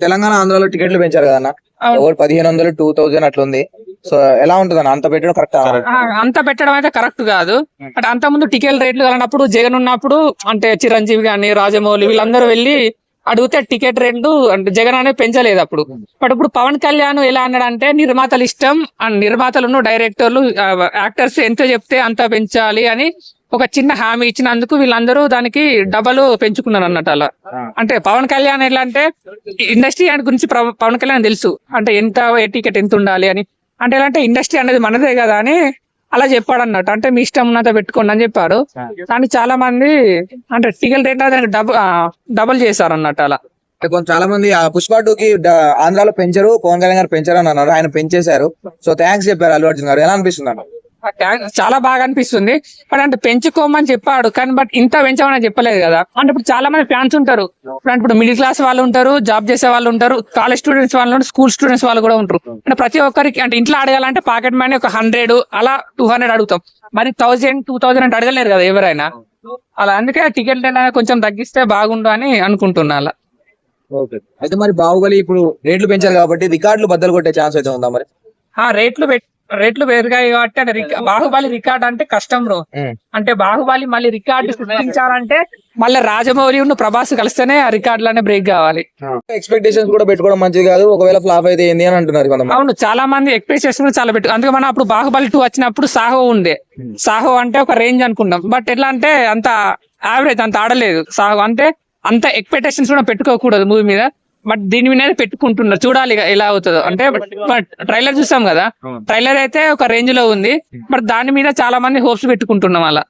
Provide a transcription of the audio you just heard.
తెలంగాణ ఆంధ్రాలో టికెట్లు పెంచారు కదన్న, ఒకటి 1500 2000 అట్లుంది. సో ఎలా ఉంటుంది అన్న, అంత పెట్టడం కరెక్ట్? అంత పెట్టడం అయితే కరెక్ట్ కాదు. బట్ అంత ముందు టికెట్ రేట్లు కలిగినప్పుడు జగన్ ఉన్నప్పుడు అంటే చిరంజీవి గాని రాజమౌళి వీళ్ళందరూ వెళ్ళి అడిగితే టికెట్ రేట్లు అంటే జగన్ అనేది పెంచలేదు అప్పుడు. బట్ ఇప్పుడు పవన్ కళ్యాణ్ ఎలా అన్నాడంటే నిర్మాతలు ఇష్టం అండ్ నిర్మాతలను డైరెక్టర్లు యాక్టర్స్ ఎంత చెప్తే అంత పెంచాలి అని ఒక చిన్న హామీ ఇచ్చినందుకు వీళ్ళందరూ దానికి డబల్ పెంచుకున్నారు అన్నట్టు. అలా అంటే పవన్ కళ్యాణ్ ఎలా అంటే ఇండస్ట్రీ గురించి పవన్ కళ్యాణ్ తెలుసు అంటే ఎంత టికెట్ ఎంత ఉండాలి అని. అంటే ఎలా అంటే ఇండస్ట్రీ అనేది మనదే కదా అని అలా చెప్పాడు అన్నట్టు. అంటే మీ ఇష్టం ఉన్నంత పెట్టుకోండి అని చెప్పాడు. కానీ చాలా మంది అంటే టికెట్ రేట్ దానికి డబల్ చేశారు అన్నట్టు. అలా చాలా మంది పుష్ప 2కి ఆంధ్రాలో పెంచారు, పవన్ కళ్యాణ్ గారు పెంచారు అని అన్నారు. ఆయన పెంచేశారు, సో థ్యాంక్స్ చెప్పారు అల్లు అర్జున్ గారు. ఎలా అనిపిస్తుంది అన్న? చాలా బాగా అనిపిస్తుంది. బట్ అంటే పెంచుకోమని చెప్పాడు కానీ బట్ ఇంత పెంచమని చెప్పలేదు కదా. అంటే ఇప్పుడు చాలా మంది ఫ్యాన్స్ ఉంటారు. ఇప్పుడు మిడిల్ క్లాస్ వాళ్ళు ఉంటారు, జాబ్ చేసే వాళ్ళు ఉంటారు, కాలేజ్ స్టూడెంట్స్ వాళ్ళు ఉంటారు, స్కూల్ స్టూడెంట్స్ వాళ్ళు కూడా ఉంటారు. అంటే ప్రతి ఒక్కరికి అంటే ఇంట్లో అడగాలంటే పాకెట్ మనీ ఒక 100 అలా 200 అడుగుతాం. మరి 1000 2000 అంటే అడగలేరు కదా ఎవరైనా. అలా అందుకే టికెట్ కొంచెం తగ్గిస్తే బాగుండు అని అనుకుంటున్నా. అలా అయితే మరి బాహుబలి ఇప్పుడు రేట్లు పెంచారు కాబట్టి రికార్డులు బద్దలు కొట్టే ఛాన్స్ అయితే ఉందా మరి? రేట్లు పెరిగాయి కాబట్టి అంటే బాహుబలి రికార్డ్ అంటే కష్టం బ్రో. అంటే బాహుబలి మళ్ళీ రికార్డు సృష్టించాలంటే మళ్ళీ రాజమౌళి ప్రభాస్ కలిస్తేనే ఆ రికార్డులనే బ్రేక్ కావాలి. ఎక్స్పెక్టేషన్స్ కూడా పెట్టుకోవడం మంచిది కాదు, ఒకవేళ ఫ్లాప్ అయితే ఏంది అని అంటున్నారు. అవును, చాలా మంది ఎక్స్పెక్టేషన్స్ చాలా అందుకే మనం అప్పుడు బాహుబలి 2 వచ్చినప్పుడు సాహో ఉండే. సాహో అంటే ఒక రేంజ్ అనుకున్నాం. బట్ ఎట్లా అంటే అంత యావరేజ్, అంత ఆడలేదు సాహో. అంటే అంత ఎక్స్పెక్టేషన్స్ కూడా పెట్టుకోకూడదు మూవీ మీద. బట్ దీని మీద పెట్టుకుంటున్నారు, చూడాలి ఎలా అవుతుందో. అంటే ట్రైలర్ చూసాం కదా, ట్రైలర్ అయితే ఒక రేంజ్ లో ఉంది. బట్ దాని మీద చాలా మంది హోప్స్ పెట్టుకుంటున్నాం అలా.